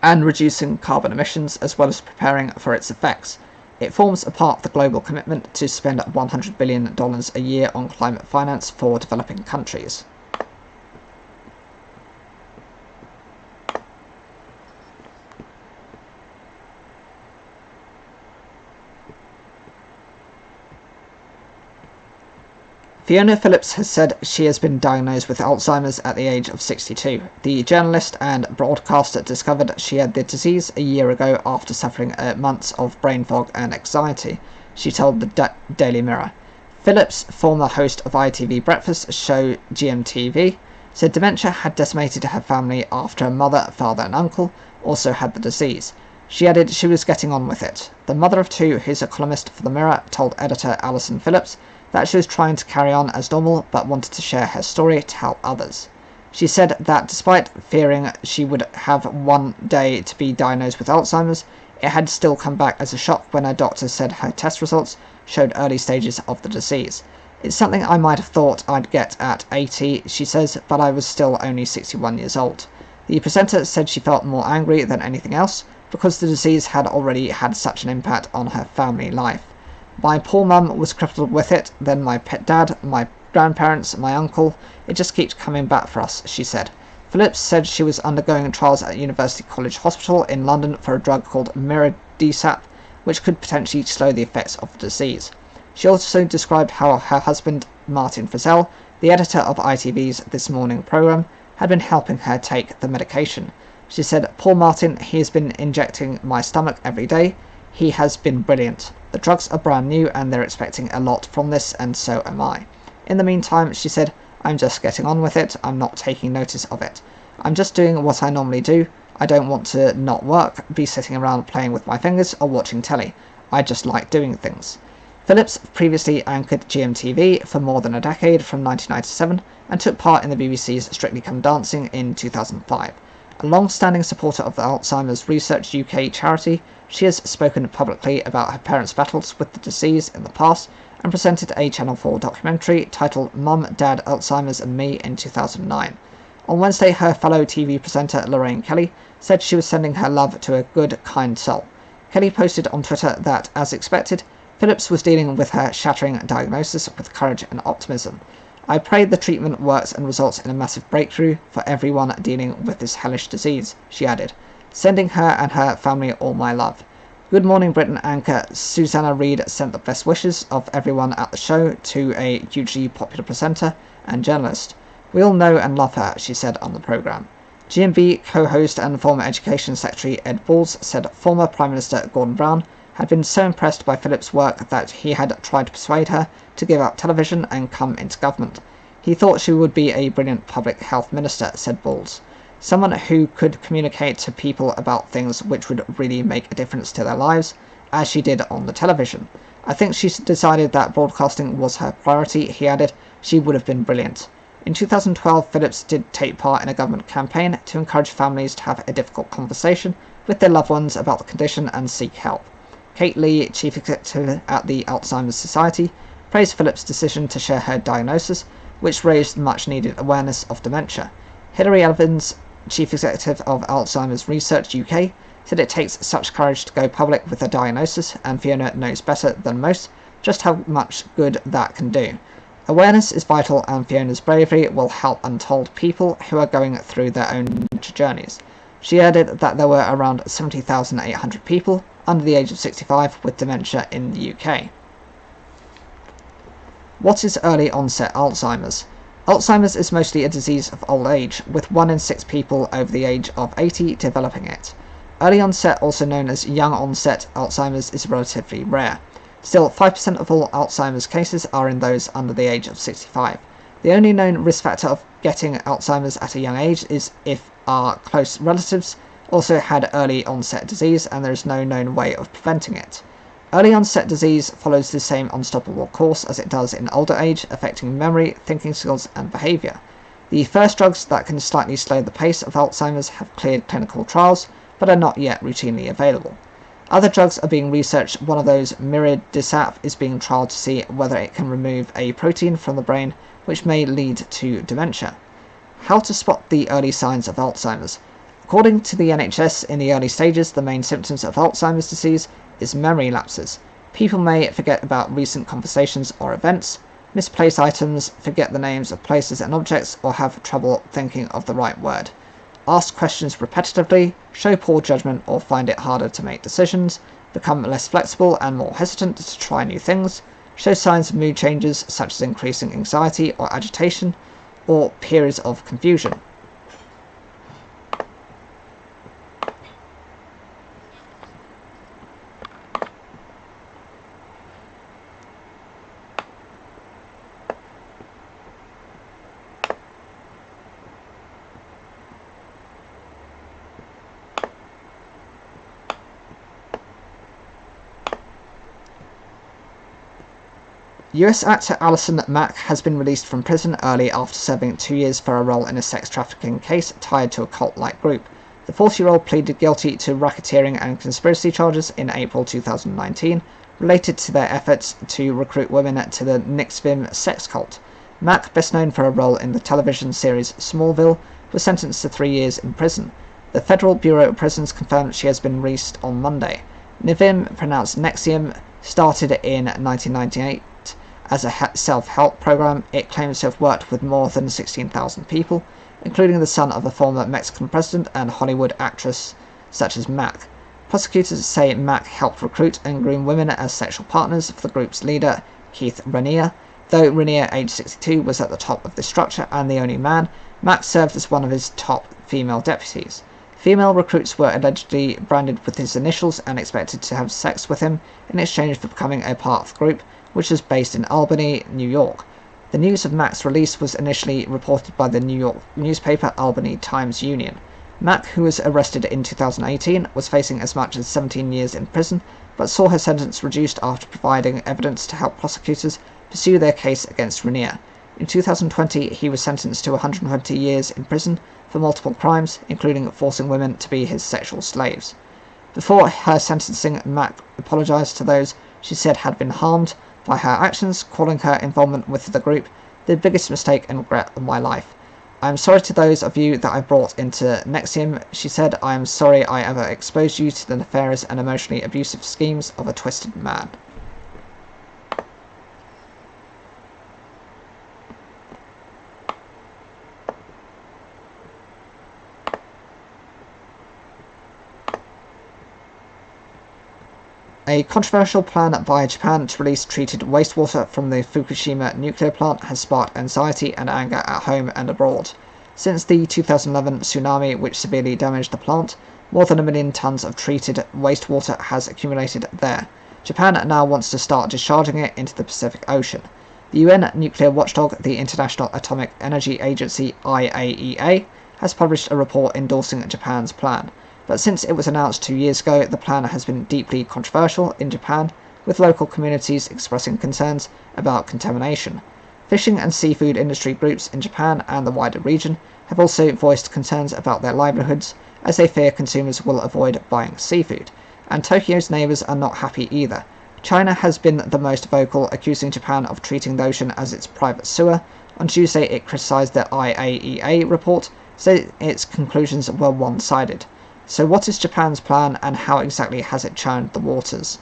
and reducing carbon emissions, as well as preparing for its effects. It forms a part of the global commitment to spend $100 billion a year on climate finance for developing countries. Fiona Phillips has said she has been diagnosed with Alzheimer's at the age of 62. The journalist and broadcaster discovered she had the disease a year ago after suffering months of brain fog and anxiety, she told the Daily Mirror. Phillips, former host of ITV breakfast show GMTV, said dementia had decimated her family after her mother, father and uncle also had the disease. She added she was getting on with it. The mother of two, who's a columnist for The Mirror, told editor Alison Phillips that she was trying to carry on as normal but wanted to share her story to help others. She said that despite fearing she would have one day to be diagnosed with Alzheimer's, it had still come back as a shock when her doctor said her test results showed early stages of the disease. It's something I might have thought I'd get at 80, she says, but I was still only 61 years old. The presenter said she felt more angry than anything else because the disease had already had such an impact on her family life. My poor mum was crippled with it, then my pet dad, my grandparents, my uncle. It just keeps coming back for us, she said. Phillips said she was undergoing trials at University College Hospital in London for a drug called miradesap, which could potentially slow the effects of the disease. She also described how her husband, Martin Frizzell, the editor of ITV's This Morning programme, had been helping her take the medication. She said, "Poor Martin, he has been injecting my stomach every day. He has been brilliant. The drugs are brand new and they're expecting a lot from this, and so am I. In the meantime," she said, "I'm just getting on with it. I'm not taking notice of it. I'm just doing what I normally do. I don't want to not work, be sitting around playing with my fingers or watching telly. I just like doing things." Phillips previously anchored GMTV for more than a decade from 1997 and took part in the BBC's Strictly Come Dancing in 2005. A long-standing supporter of the Alzheimer's Research UK charity, she has spoken publicly about her parents' battles with the disease in the past and presented a Channel 4 documentary titled Mum, Dad, Alzheimer's and Me in 2009. On Wednesday, her fellow TV presenter Lorraine Kelly said she was sending her love to a good, kind soul. Kelly posted on Twitter that, as expected, Phillips was dealing with her shattering diagnosis with courage and optimism. "I pray the treatment works and results in a massive breakthrough for everyone dealing with this hellish disease," she added, "sending her and her family all my love." Good Morning Britain anchor Susanna Reid sent the best wishes of everyone at the show to a hugely popular presenter and journalist. "We all know and love her," she said on the programme. GMB co-host and former Education Secretary Ed Balls said former Prime Minister Gordon Brown had been so impressed by Phillips' work that he had tried to persuade her to give up television and come into government. "He thought she would be a brilliant public health minister," said Balls. "Someone who could communicate to people about things which would really make a difference to their lives, as she did on the television. I think she decided that broadcasting was her priority," he added. "She would have been brilliant." In 2012, Phillips did take part in a government campaign to encourage families to have a difficult conversation with their loved ones about the condition and seek help. Kate Lee, chief executive at the Alzheimer's Society, praised Phillips' decision to share her diagnosis, which raised much-needed awareness of dementia. Hilary Evans, chief executive of Alzheimer's Research UK, said it takes such courage to go public with a diagnosis, and Fiona knows better than most just how much good that can do. "Awareness is vital, and Fiona's bravery will help untold people who are going through their own dementia journeys." She added that there were around 70,800 people under the age of 65 with dementia in the UK. What is early onset Alzheimer's? Alzheimer's is mostly a disease of old age, with 1 in 6 people over the age of 80 developing it. Early onset, also known as young onset Alzheimer's, is relatively rare. Still, 5% of all Alzheimer's cases are in those under the age of 65. The only known risk factor of getting Alzheimer's at a young age is if our close relatives also had early onset disease and there is no known way of preventing it. Early onset disease follows the same unstoppable course as it does in older age, affecting memory, thinking skills and behaviour. The first drugs that can slightly slow the pace of Alzheimer's have cleared clinical trials, but are not yet routinely available. Other drugs are being researched. One of those, miradesap, is being trialled to see whether it can remove a protein from the brain which may lead to dementia. How to spot the early signs of Alzheimer's? According to the NHS, in the early stages, the main symptoms of Alzheimer's disease is memory lapses. People may forget about recent conversations or events, misplace items, forget the names of places and objects, or have trouble thinking of the right word. Ask questions repetitively, show poor judgment or find it harder to make decisions, become less flexible and more hesitant to try new things, show signs of mood changes such as increasing anxiety or agitation, or periods of confusion. US actor Alison Mack has been released from prison early after serving 2 years for a role in a sex trafficking case tied to a cult-like group. The 40-year-old pleaded guilty to racketeering and conspiracy charges in April 2019, related to their efforts to recruit women to the Nixvim sex cult. Mack, best known for a role in the television series Smallville, was sentenced to 3 years in prison. The Federal Bureau of Prisons confirmed she has been released on Monday. Nivim, pronounced Nexium, started in 1998 as a self-help program. It claims to have worked with more than 16,000 people, including the son of a former Mexican president and Hollywood actress such as Mack. Prosecutors say Mack helped recruit and groom women as sexual partners for the group's leader, Keith Raniere. Though Raniere, aged 62, was at the top of the structure and the only man, Mack served as one of his top female deputies. Female recruits were allegedly branded with his initials and expected to have sex with him in exchange for becoming a part of the group, which was based in Albany, New York. The news of Mack's release was initially reported by the New York newspaper Albany Times Union. Mack, who was arrested in 2018, was facing as much as 17 years in prison, but saw her sentence reduced after providing evidence to help prosecutors pursue their case against Raniere. In 2020, he was sentenced to 120 years in prison for multiple crimes, including forcing women to be his sexual slaves. Before her sentencing, Mack apologized to those she said had been harmed by her actions, calling her involvement with the group the biggest mistake and regret of my life. I am sorry to those of you that I brought into Nexium, she said. I am sorry I ever exposed you to the nefarious and emotionally abusive schemes of a twisted man. A controversial plan by Japan to release treated wastewater from the Fukushima nuclear plant has sparked anxiety and anger at home and abroad. Since the 2011 tsunami, which severely damaged the plant, more than 1 million tons of treated wastewater has accumulated there. Japan now wants to start discharging it into the Pacific Ocean. The UN nuclear watchdog, the International Atomic Energy Agency (IAEA), has published a report endorsing Japan's plan. But since it was announced 2 years ago, the plan has been deeply controversial in Japan, with local communities expressing concerns about contamination. Fishing and seafood industry groups in Japan and the wider region have also voiced concerns about their livelihoods, as they fear consumers will avoid buying seafood. And Tokyo's neighbours are not happy either. China has been the most vocal, accusing Japan of treating the ocean as its private sewer. On Tuesday, it criticised the IAEA report, saying its conclusions were one-sided. So what is Japan's plan, and how exactly has it churned the waters?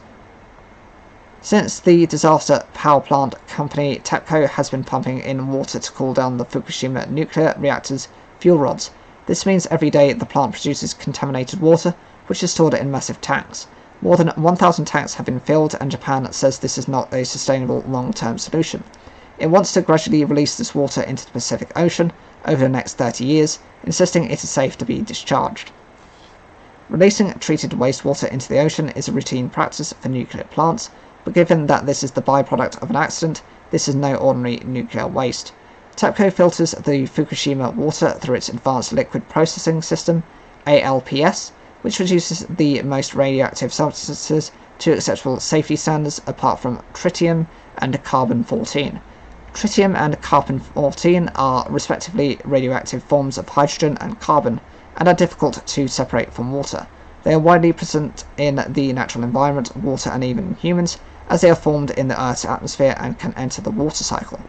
Since the disaster, power plant company TEPCO has been pumping in water to cool down the Fukushima nuclear reactor's fuel rods. This means every day the plant produces contaminated water, which is stored in massive tanks. More than 1,000 tanks have been filled, and Japan says this is not a sustainable long-term solution. It wants to gradually release this water into the Pacific Ocean over the next 30 years, insisting it is safe to be discharged. Releasing treated wastewater into the ocean is a routine practice for nuclear plants, but given that this is the byproduct of an accident, this is no ordinary nuclear waste. TEPCO filters the Fukushima water through its Advanced Liquid Processing System, ALPS, which reduces the most radioactive substances to acceptable safety standards apart from tritium and carbon-14. Tritium and carbon-14 are respectively radioactive forms of hydrogen and carbon, and are difficult to separate from water. They are widely present in the natural environment, water, and even in humans, as they are formed in the Earth's atmosphere and can enter the water cycle.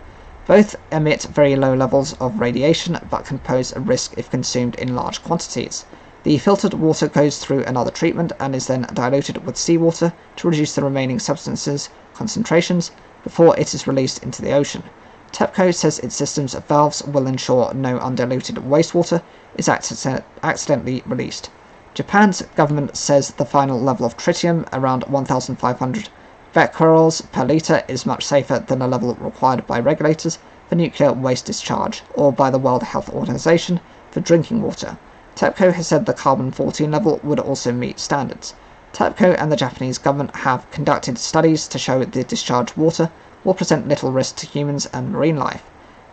Both emit very low levels of radiation, but can pose a risk if consumed in large quantities. The filtered water goes through another treatment and is then diluted with seawater to reduce the remaining substances concentrations before it is released into the ocean. TEPCO says its system's valves will ensure no undiluted wastewater is accidentally released. Japan's government says the final level of tritium, around 1,500 becquerels per litre, is much safer than a level required by regulators for nuclear waste discharge, or by the World Health Organization for drinking water. TEPCO has said the carbon-14 level would also meet standards. TEPCO and the Japanese government have conducted studies to show the discharged water will present little risk to humans and marine life.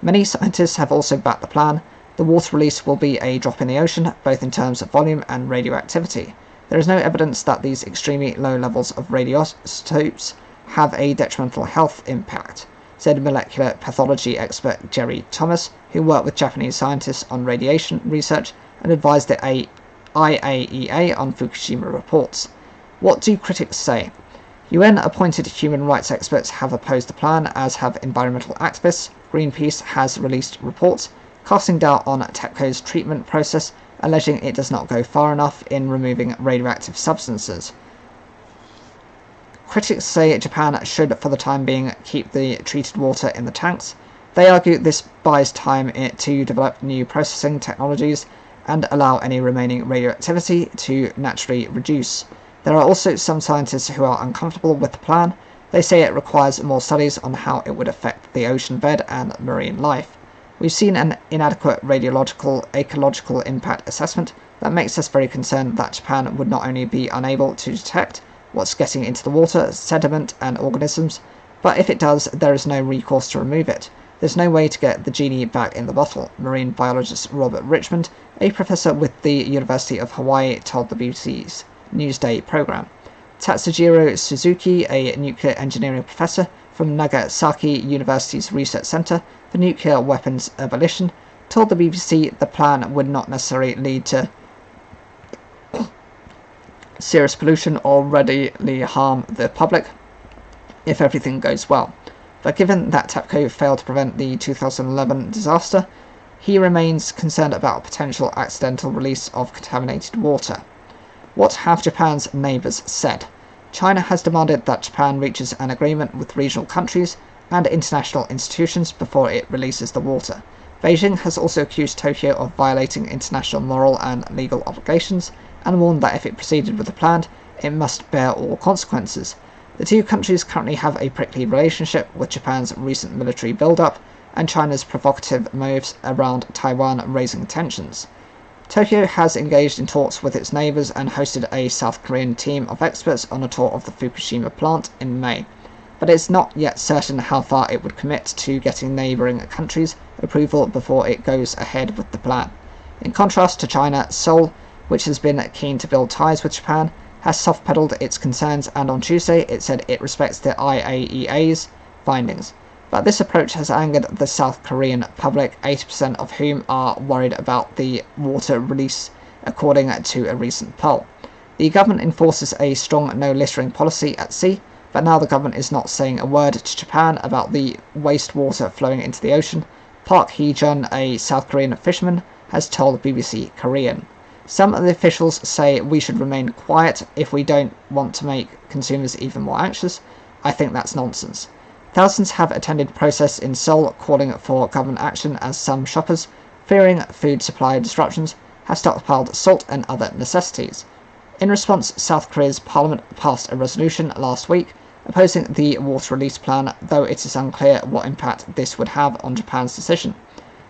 Many scientists have also backed the plan. The water release will be a drop in the ocean, both in terms of volume and radioactivity. There is no evidence that these extremely low levels of radioisotopes have a detrimental health impact, said molecular pathology expert Jerry Thomas, who worked with Japanese scientists on radiation research and advised the IAEA on Fukushima reports. What do critics say? UN-appointed human rights experts have opposed the plan, as have environmental activists. Greenpeace has released reports casting doubt on TEPCO's treatment process, alleging it does not go far enough in removing radioactive substances. Critics say Japan should, for the time being, keep the treated water in the tanks. They argue this buys time to develop new processing technologies and allow any remaining radioactivity to naturally reduce. There are also some scientists who are uncomfortable with the plan. They say it requires more studies on how it would affect the ocean bed and marine life. We've seen an inadequate radiological ecological impact assessment that makes us very concerned that Japan would not only be unable to detect what's getting into the water, sediment and organisms, but if it does, there is no recourse to remove it. There's no way to get the genie back in the bottle, marine biologist Robert Richmond, a professor with the University of Hawaii, told the BBC's Newsday programme. Tatsujiro Suzuki, a nuclear engineering professor from Nagasaki University's Research Centre for Nuclear Weapons Abolition, told the BBC the plan would not necessarily lead to serious pollution or readily harm the public if everything goes well. But given that TEPCO failed to prevent the 2011 disaster, he remains concerned about potential accidental release of contaminated water. What have Japan's neighbours said? China has demanded that Japan reaches an agreement with regional countries and international institutions before it releases the water. Beijing has also accused Tokyo of violating international moral and legal obligations and warned that if it proceeded with the plan, it must bear all consequences. The two countries currently have a prickly relationship, with Japan's recent military build-up and China's provocative moves around Taiwan raising tensions. Tokyo has engaged in talks with its neighbours and hosted a South Korean team of experts on a tour of the Fukushima plant in May, but it's not yet certain how far it would commit to getting neighbouring countries' approval before it goes ahead with the plan. In contrast to China, Seoul, which has been keen to build ties with Japan, has soft-pedalled its concerns, and on Tuesday it said it respects the IAEA's findings. But this approach has angered the South Korean public, 80% of whom are worried about the water release, according to a recent poll. The government enforces a strong no-littering policy at sea, but now the government is not saying a word to Japan about the wastewater flowing into the ocean. Park Hee-jun, a South Korean fisherman, has told BBC Korean. Some of the officials say we should remain quiet if we don't want to make consumers even more anxious. I think that's nonsense. Thousands have attended protests in Seoul calling for government action, as some shoppers, fearing food supply disruptions, have stockpiled salt and other necessities. In response, South Korea's parliament passed a resolution last week opposing the water release plan, though it is unclear what impact this would have on Japan's decision.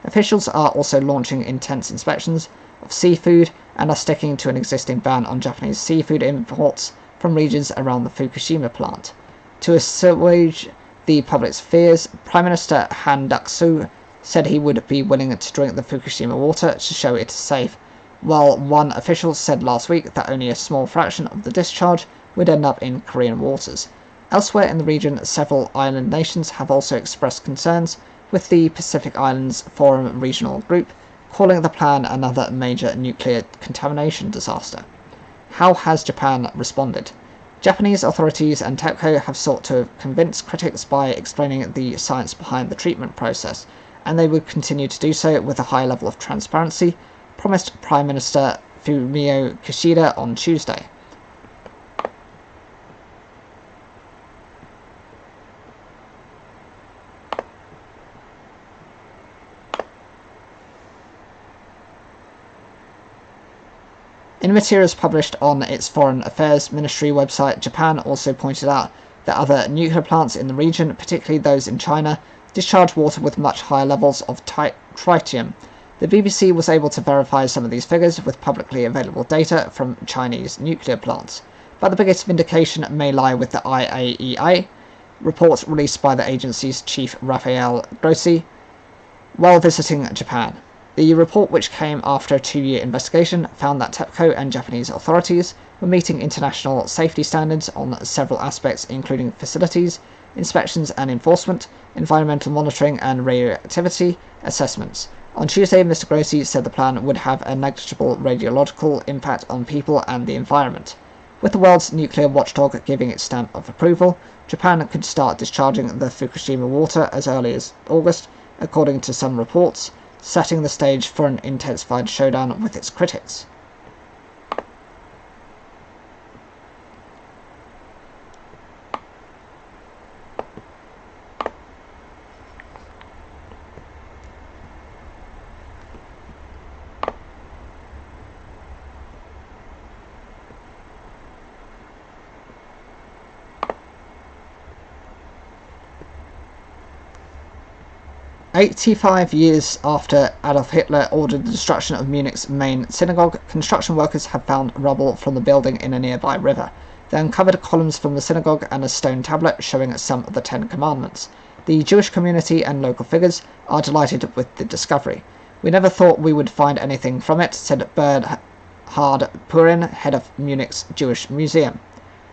Officials are also launching intense inspections of seafood and are sticking to an existing ban on Japanese seafood imports from regions around the Fukushima plant. To assuage the public's fears, Prime Minister Han Duck-soo said he would be willing to drink the Fukushima water to show it is safe, while one official said last week that only a small fraction of the discharge would end up in Korean waters. Elsewhere in the region, several island nations have also expressed concerns, with the Pacific Islands Forum Regional Group calling the plan another major nuclear contamination disaster. How has Japan responded? Japanese authorities and TEPCO have sought to convince critics by explaining the science behind the treatment process, and they would continue to do so with a high level of transparency, promised Prime Minister Fumio Kishida on Tuesday. In materials published on its Foreign Affairs Ministry website, Japan also pointed out that other nuclear plants in the region, particularly those in China, discharge water with much higher levels of tritium. The BBC was able to verify some of these figures with publicly available data from Chinese nuclear plants, but the biggest vindication may lie with the IAEA report released by the agency's chief Rafael Grossi while visiting Japan. The report, which came after a 2-year investigation, found that TEPCO and Japanese authorities were meeting international safety standards on several aspects, including facilities, inspections and enforcement, environmental monitoring and radioactivity assessments. On Tuesday, Mr. Grossi said the plan would have a negligible radiological impact on people and the environment. With the world's nuclear watchdog giving its stamp of approval, Japan could start discharging the Fukushima water as early as August, according to some reports, setting the stage for an intensified showdown with its critics. "85 years after Adolf Hitler ordered the destruction of Munich's main synagogue, construction workers have found rubble from the building in a nearby river. They uncovered columns from the synagogue and a stone tablet showing some of the 10 Commandments. The Jewish community and local figures are delighted with the discovery. We never thought we would find anything from it," said Bernhard Purin, head of Munich's Jewish Museum.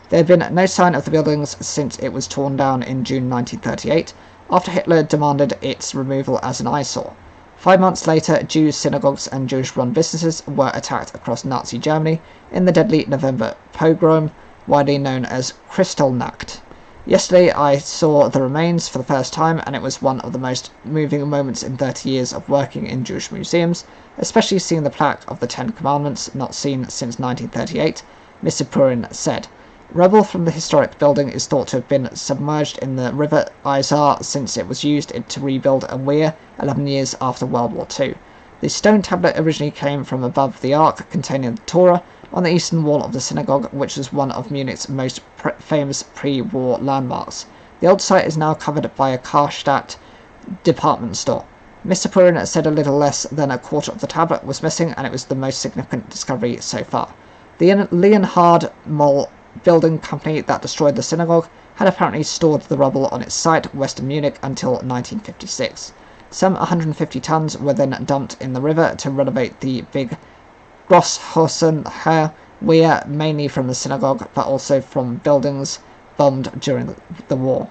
There had been no sign of the buildings since it was torn down in June 1938, after Hitler demanded its removal as an eyesore. 5 months later, Jews, synagogues and Jewish-run businesses were attacked across Nazi Germany in the deadly November pogrom, widely known as Kristallnacht. Yesterday I saw the remains for the first time, and it was one of the most moving moments in 30 years of working in Jewish museums, especially seeing the plaque of the 10 Commandments, not seen since 1938, Mr. Purin said. Rubble from the historic building is thought to have been submerged in the River Isar since it was used to rebuild a weir 11 years after World War II. The stone tablet originally came from above the ark containing the Torah on the eastern wall of the synagogue, which was one of Munich's most famous pre-war landmarks. The old site is now covered by a Karstadt department store. Mr. Purin said a little less than a quarter of the tablet was missing, and it was the most significant discovery so far. The Leonhard Moll building company that destroyed the synagogue had apparently stored the rubble on its site west of Munich until 1956. Some 150 tons were then dumped in the river to renovate the big Grosshausenher weir, mainly from the synagogue but also from buildings bombed during the war.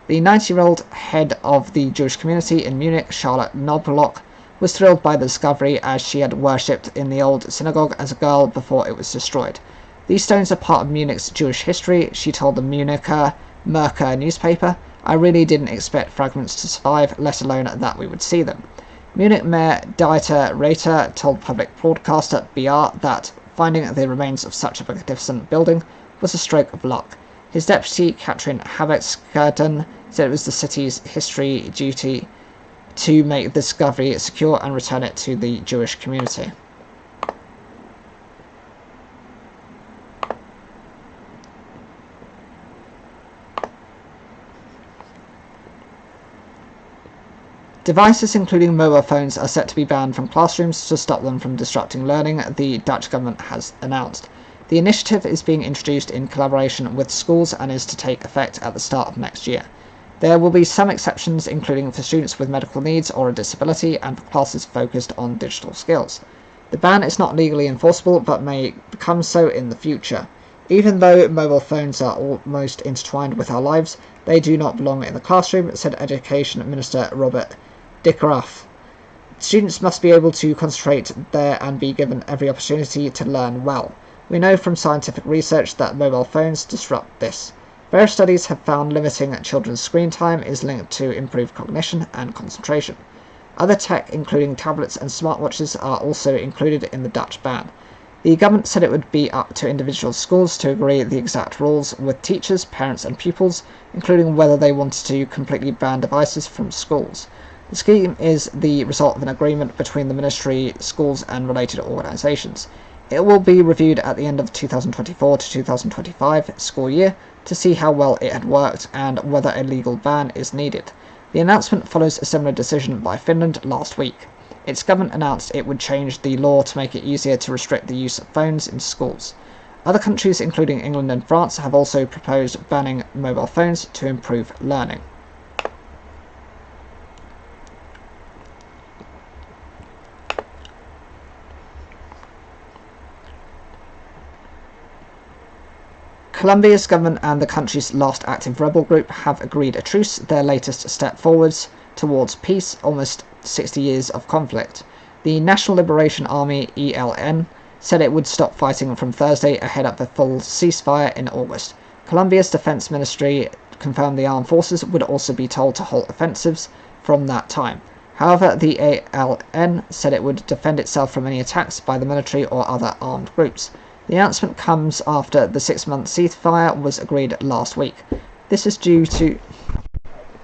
The 90-year-old head of the Jewish community in Munich, Charlotte Knobloch, was thrilled by the discovery, as she had worshipped in the old synagogue as a girl before it was destroyed. "These stones are part of Munich's Jewish history," she told the Municher Merkur newspaper. "I really didn't expect fragments to survive, let alone that we would see them." Munich Mayor Dieter Reiter told public broadcaster BR that finding the remains of such a magnificent building was a stroke of luck. His deputy, Katrin Habeckskirten, said it was the city's history duty to make the discovery secure and return it to the Jewish community. Devices including mobile phones are set to be banned from classrooms to stop them from disrupting learning, the Dutch government has announced. The initiative is being introduced in collaboration with schools and is to take effect at the start of next year. There will be some exceptions, including for students with medical needs or a disability and for classes focused on digital skills. The ban is not legally enforceable but may become so in the future. Even though mobile phones are almost intertwined with our lives, they do not belong in the classroom, said Education Minister Robert Dickeraff. Students must be able to concentrate there and be given every opportunity to learn well. We know from scientific research that mobile phones disrupt this. Various studies have found limiting children's screen time is linked to improved cognition and concentration. Other tech, including tablets and smartwatches, are also included in the Dutch ban. The government said it would be up to individual schools to agree the exact rules with teachers, parents and pupils, including whether they wanted to completely ban devices from schools. The scheme is the result of an agreement between the ministry, schools and related organisations. It will be reviewed at the end of 2024 to 2025 school year to see how well it had worked and whether a legal ban is needed. The announcement follows a similar decision by Finland last week. Its government announced it would change the law to make it easier to restrict the use of phones in schools. Other countries, including England and France, have also proposed banning mobile phones to improve learning. Colombia's government and the country's last active rebel group have agreed a truce, their latest step forwards towards peace, almost 60 years of conflict. The National Liberation Army, ELN, said it would stop fighting from Thursday ahead of a full ceasefire in August. Colombia's defense ministry confirmed the armed forces would also be told to halt offensives from that time. However, the ELN said it would defend itself from any attacks by the military or other armed groups. The announcement comes after the 6-month ceasefire was agreed last week. This is due to